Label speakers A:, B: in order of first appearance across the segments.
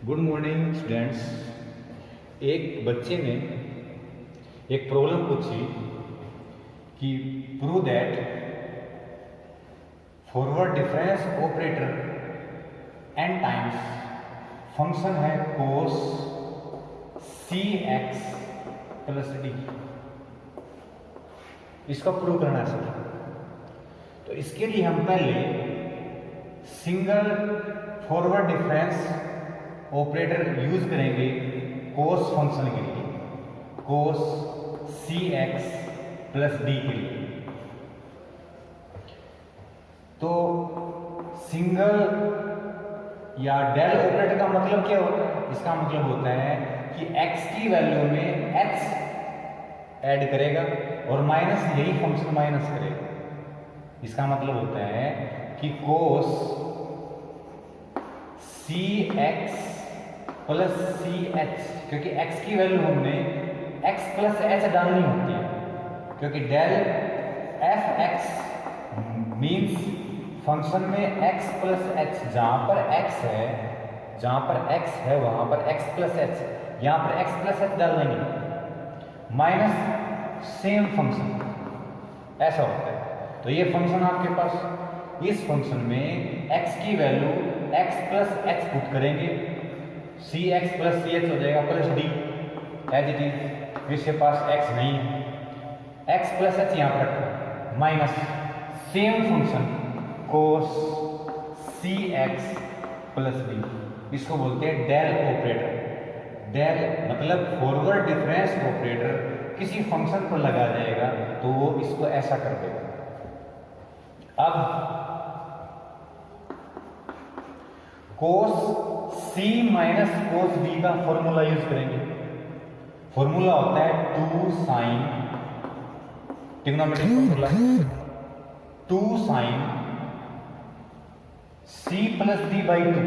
A: Good morning students. एक बच्चे ने एक प्रॉब्लम पूछी कि prove that forward difference operator n times function है कोस सी एक्स प्लस डी। इसका प्रूव करना है सर। तो इसके लिए हम पहले single forward difference operator use करेंगे कोस फंक्शन के लिए, कोस सी एक्स प्लस डी के लिए। तो सिंगल या डेल ऑपरेटर का मतलब क्या होता है? इसका मतलब होता है कि x की वैल्यू में x ऐड करेगा और माइनस यही फंक्शन माइनस करेगा। इसका मतलब होता है कि कोस सी एक्स प्लस सी एच, क्योंकि x की वैल्यू हमने x प्लस एच डालनी होती है, क्योंकि del f x means function में x प्लस एच, जहां पर x है वहां पर x प्लस एच, यहां पर x प्लस एच डाल देंगे माइनस सेम फंक्शन, ऐसा होता है। तो ये फंक्शन आपके पास, इस फंक्शन में x की value x plus h put करेंगे, सी एक्स प्लस सी एच हो जाएगा plus D as it is. इसके पास x नहीं है, x प्लस एच यहाँ पर रखो माइनस सेम फंक्शन कोस सी एक्स प्लस डी। इसको बोलते हैं डेल ऑपरेटर। डेल मतलब फॉरवर्ड डिफरेंस ऑपरेटर किसी फंक्शन पर लगा जाएगा तो वो इसको ऐसा कर देगा। अब कोस सी माइनस कोस डी का फॉर्मूला यूज करेंगे। फॉर्मूला होता है 2 sine, trigonometric formula 2 sine C plus D by 2।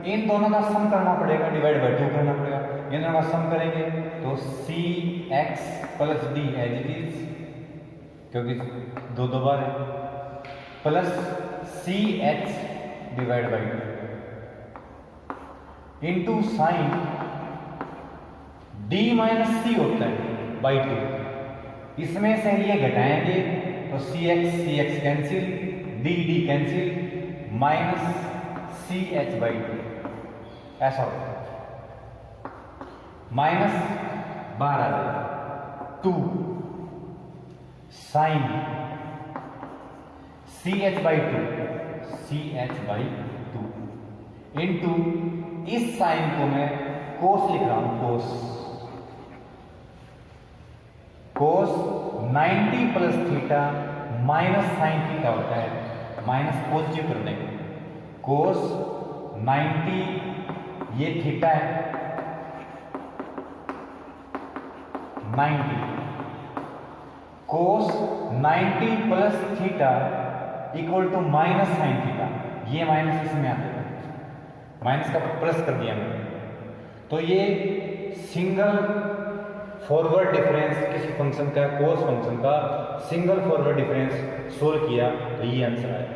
A: इन दोनों का सम करना पड़ेगा, डिवाइड बाई 2 करना पड़ेगा। इन दोनों का सम करेंगे तो C x plus D as it is, क्योंकि दो बार है, plus C H divide by 2 into sine D minus C होता है बाई 2। इसमें से ये घटाएंगे तो C X cancel, D cancel, minus C H by 2 ऐसा होता है। माइनस बाहर आ जाएगा 2 sine C H by 2 into इस साइन को मैं कोस लिख रहा हूं, cos 90 plus theta minus sine theta होता है, माइनस पॉजिटिव कर देंगे। कोस 90 ये थीटा है, 90 cos 90 plus theta equal to minus sine theta. ये माइनस इसमें आ जाएगा, माइनस का प्लस कर दिया मैंने। तो ये सिंगल फॉरवर्ड डिफरेंस किसी फंक्शन का, कोस फंक्शन का सिंगल फॉरवर्ड डिफरेंस सोल्व किया तो ये आंसर आया।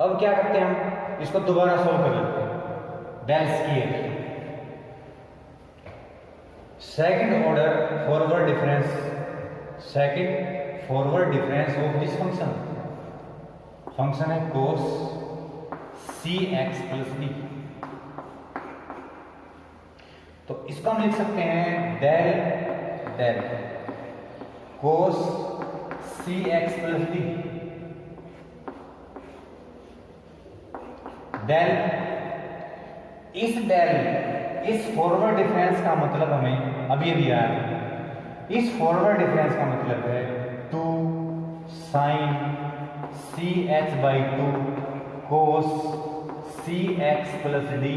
A: अब क्या करते हैं, हम इसको दोबारा सोल्व कर लेते हैं। Del square second order forward difference of this function है कोस सी एक्स प्लस डी। तो इसको हम लिख सकते हैं डेल कोस सी एक्स प्लस डी। इस फॉरवर्ड डिफरेंस का मतलब हमें अभी दिया है। इस फॉरवर्ड डिफरेंस का मतलब है 2 sine C H by 2 cos C x plus D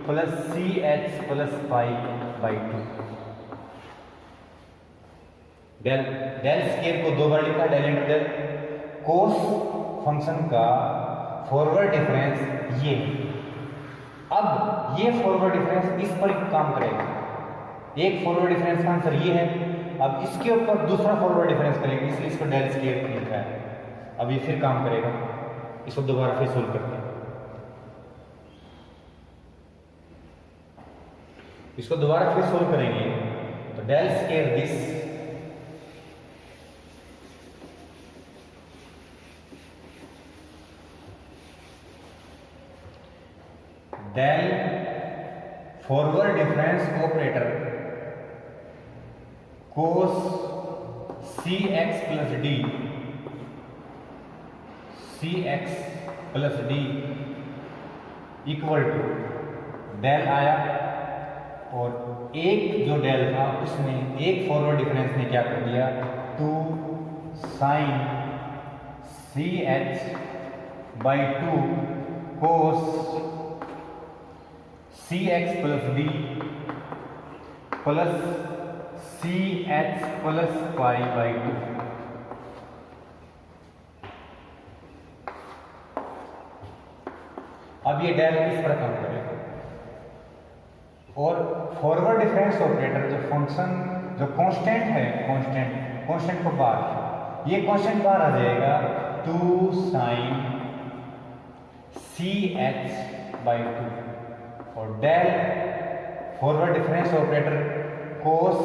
A: plus C H plus pi by 2। Del square को 2 बार लिखा, del into del. Cos function का फॉरवर्ड डिफरेंस ये। अब ये फॉरवर्ड डिफरेंस इस पर काम करेगा। एक फॉरवर्ड डिफरेंस का आंसर ये है, अब इसके ऊपर दूसरा फॉरवर्ड डिफरेंस करेंगे, इसलिए इसको डेल स्क्वायर लिखा है। अब ये फिर काम करेगा, इसको दोबारा फिर सोल्व करते हैं। इसको दोबारा फिर सोल्व करेंगे तो del square this del forward difference operator cos C x plus d equal to del आया, और एक जो डेल था उसमें एक फॉरवर्ड डिफरेंस ने क्या कर दिया, 2 sine C H by 2 cos C x plus D plus C H plus pi by 2। अब ये डेल इस पर काम करेगा, और फॉरवर्ड डिफरेंस ऑपरेटर जो फंक्शन जो कांस्टेंट है, कांस्टेंट को बाहर, ये कांस्टेंट बाहर आ जाएगा 2 साइन सी एच बाई 2, और del forward difference operator cos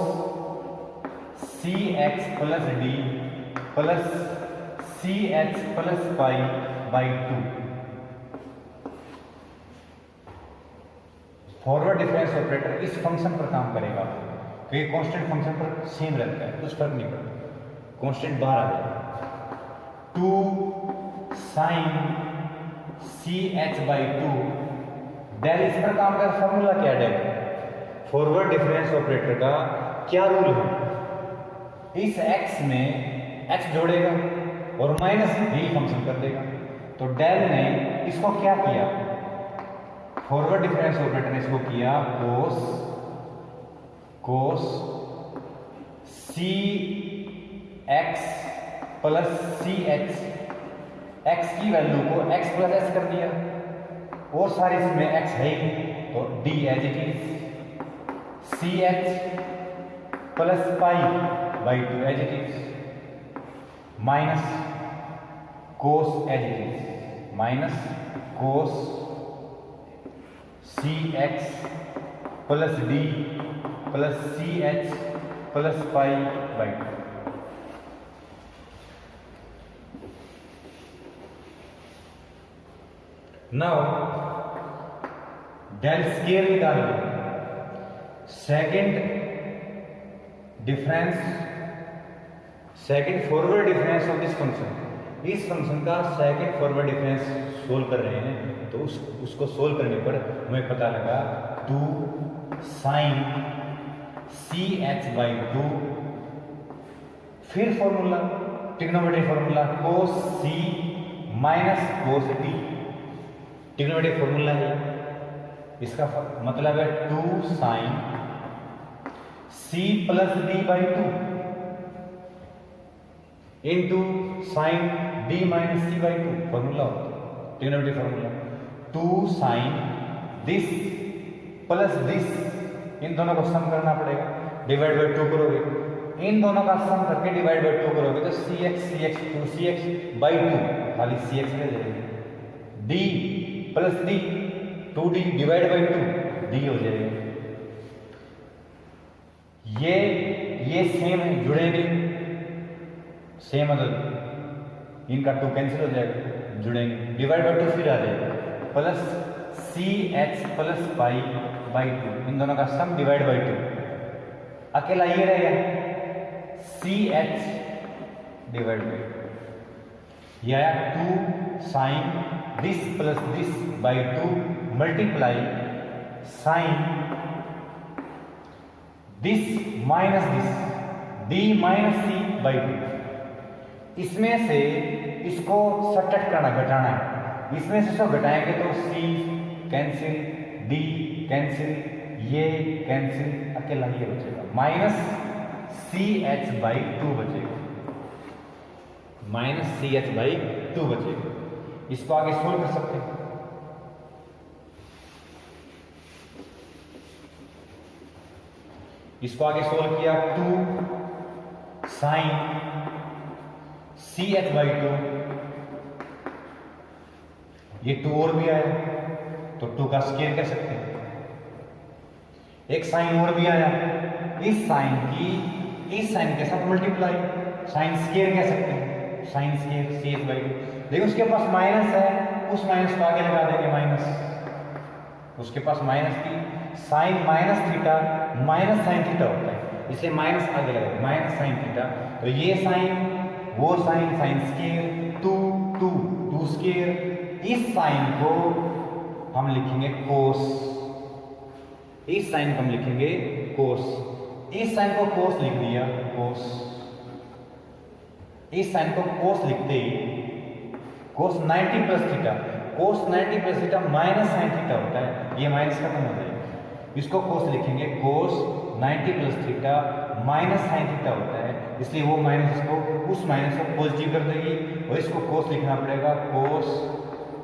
A: C x plus D plus C H plus pi by 2। Forward difference operator इस फंक्शन पर काम करेगा, क्योंकि कांस्टेंट फंक्शन पर सेम रहता है, कुछ फर्क नहीं पड़ता, कांस्टेंट बाहर आ जाएगा। 2 sine C H by 2, del इस पर काम कर, फॉर्मूला क्या है डेल फॉरवर्ड डिफरेंस ऑपरेटर का क्या रूल है, इस x में x जोड़ेगा और माइनस भी फंक्शन कर देगा। तो डेल ने इसको क्या किया, फॉरवर्ड डिफरेंस ऑपरेटर ने इसको किया कोस सी एक्स प्लस सी एच, एक्स की वैल्यू को x प्लस एच कर दिया, और सारे इसमें x है ही, तो d as it is C H plus pi by 2 as it is minus cos as it is minus cos C x plus D plus C H plus pi by 2। Now del square निकालेंगे, second forward difference of this function, इस function का second forward difference solve कर रहे हैं, तो उसको solve करने पर हमें पता लगा 2 साइन सी एच बाई 2, फिर फॉर्मूला ट्रिग्नोमेट्रिक फॉर्मूला कोस सी minus cos D, trigonometric formula है, इसका मतलब है 2 sine C plus D by 2 into sine D minus C by 2, formula होता है trigonometric formula. 2 sine this plus this, इन दोनों को सम करना पड़ेगा, डिवाइड बाई 2 करोगे, इन दोनों का सम करके डिवाइड बाई 2 करोगे तो C x 2 C x by 2, खाली सी एक्स रह जाएगी, D plus D 2d divide by 2 D हो जाएगा। ये सेम है, जुड़ेंगे, सेम मतलब इनका 2 कैंसिल हो जाएगा, जुड़ेंगे, डिवाइड बाई 2 फिर आ जाएगा, plus C H plus pi by 2, इन दोनों का सम डिवाइड बाई 2, अकेला ये रहेगा सी एच डिवाइड बाई 2, यह आया 2 sine this plus this by 2 multiply sine this minus this d minus C by 2। इसमें से इसको सब्ट्रैक्ट करना, घटाना है, इसमें से इसको घटाएंगे तो सी कैंसिल, डी कैंसिल, ये कैंसिल, अकेला ये बचेगा, माइनस सी एच बाई 2 बचेगा, माइनस सी एच बाई 2 बचेगा। इसको आगे सोल्व कर सकते हैं, इसको आगे सोल्व किया 2 साइन सी एच बाई 2, ये 2 और भी आया तो 2 का स्केयर कह सकते हैं, एक साइन और भी आया, इस साइन की इस साइन के साथ मल्टीप्लाई, साइन स्केयर कह सकते हैं, साइन स्केयर CH/2। लेकिन उसके पास माइनस है, उस माइनस को आगे लगा देंगे माइनस, उसके पास माइनस थी, sine minus theta minus sine theta होता है, इसलिए माइनस आगे लगाएंगे, माइनस साइन थीटा। तो ये साइन वो sine, sine square, two square, इस साइन को हम लिखेंगे कोस, इस साइन को हम लिखेंगे कोस, इस साइन को कोस लिख दिया, कोस, इस साइन को कोस लिखते ही कोस 90 प्लस थीटा, कोस 90 plus theta minus sine theta होता है, ये माइनस खत्म हो जाएगा, इसको कोस लिखेंगे, कोस 90 plus theta minus sine theta होता है, इसलिए वो माइनस को उस माइनस को पॉजिटिव कर देगी और इसको कोस लिखना पड़ेगा, कोस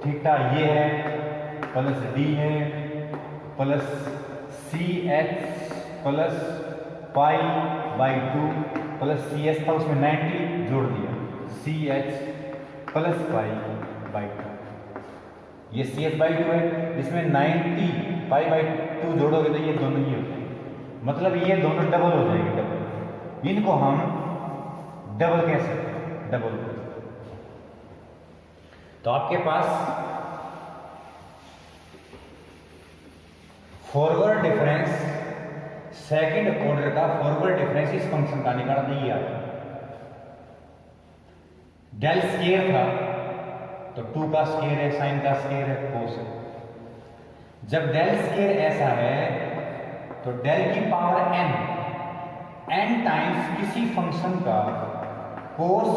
A: थीटा ये है प्लस डी है plus CH plus π/2 plus CS था उसमें 90 जोड़ दिया, CH प्लस π/2, ये CH/2 है, इसमें 90 π/2 जोड़ोगे तो ये दोनों ही होते हैं, मतलब ये दोनों डबल हो जाएंगे, डबल, इनको हम डबल कह सकते हैं, डबल। तो आपके पास फॉरवर्ड डिफरेंस, सेकंड ऑर्डर का फॉरवर्ड डिफरेंस इस फंक्शन का निकाला नहीं आया, डेल स्केयर था तो 2 का स्केयर है, साइन का स्केयर है, कोस है। जब डेल स्केयर ऐसा है तो डेल की पावर n टाइम्स किसी फंक्शन का कोस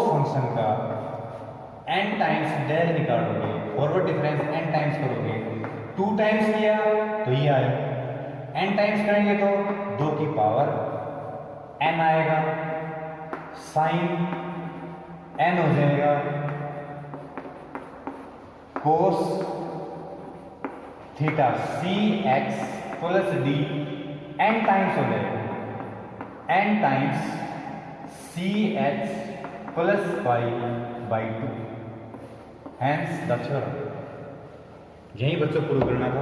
A: फंक्शन का n टाइम्स डेल निकालोगे, फॉरवर्ड डिफरेंस n टाइम्स करोगे, 2 टाइम्स किया तो ये आया, n टाइम्स करेंगे तो 2 की पावर n आएगा, साइन n हो जाएगा, cos theta CX plus D n times हो जाएगा, n times CH plus π/2, hence the theorem. यही बच्चों प्रूव करना था,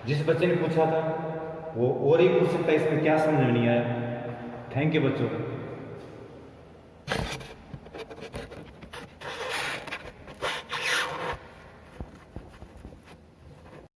A: जिस बच्चे ने पूछा था वो और ही पूछ सकता है, इसमें क्या समझ में नहीं आया। थैंक यू बच्चों।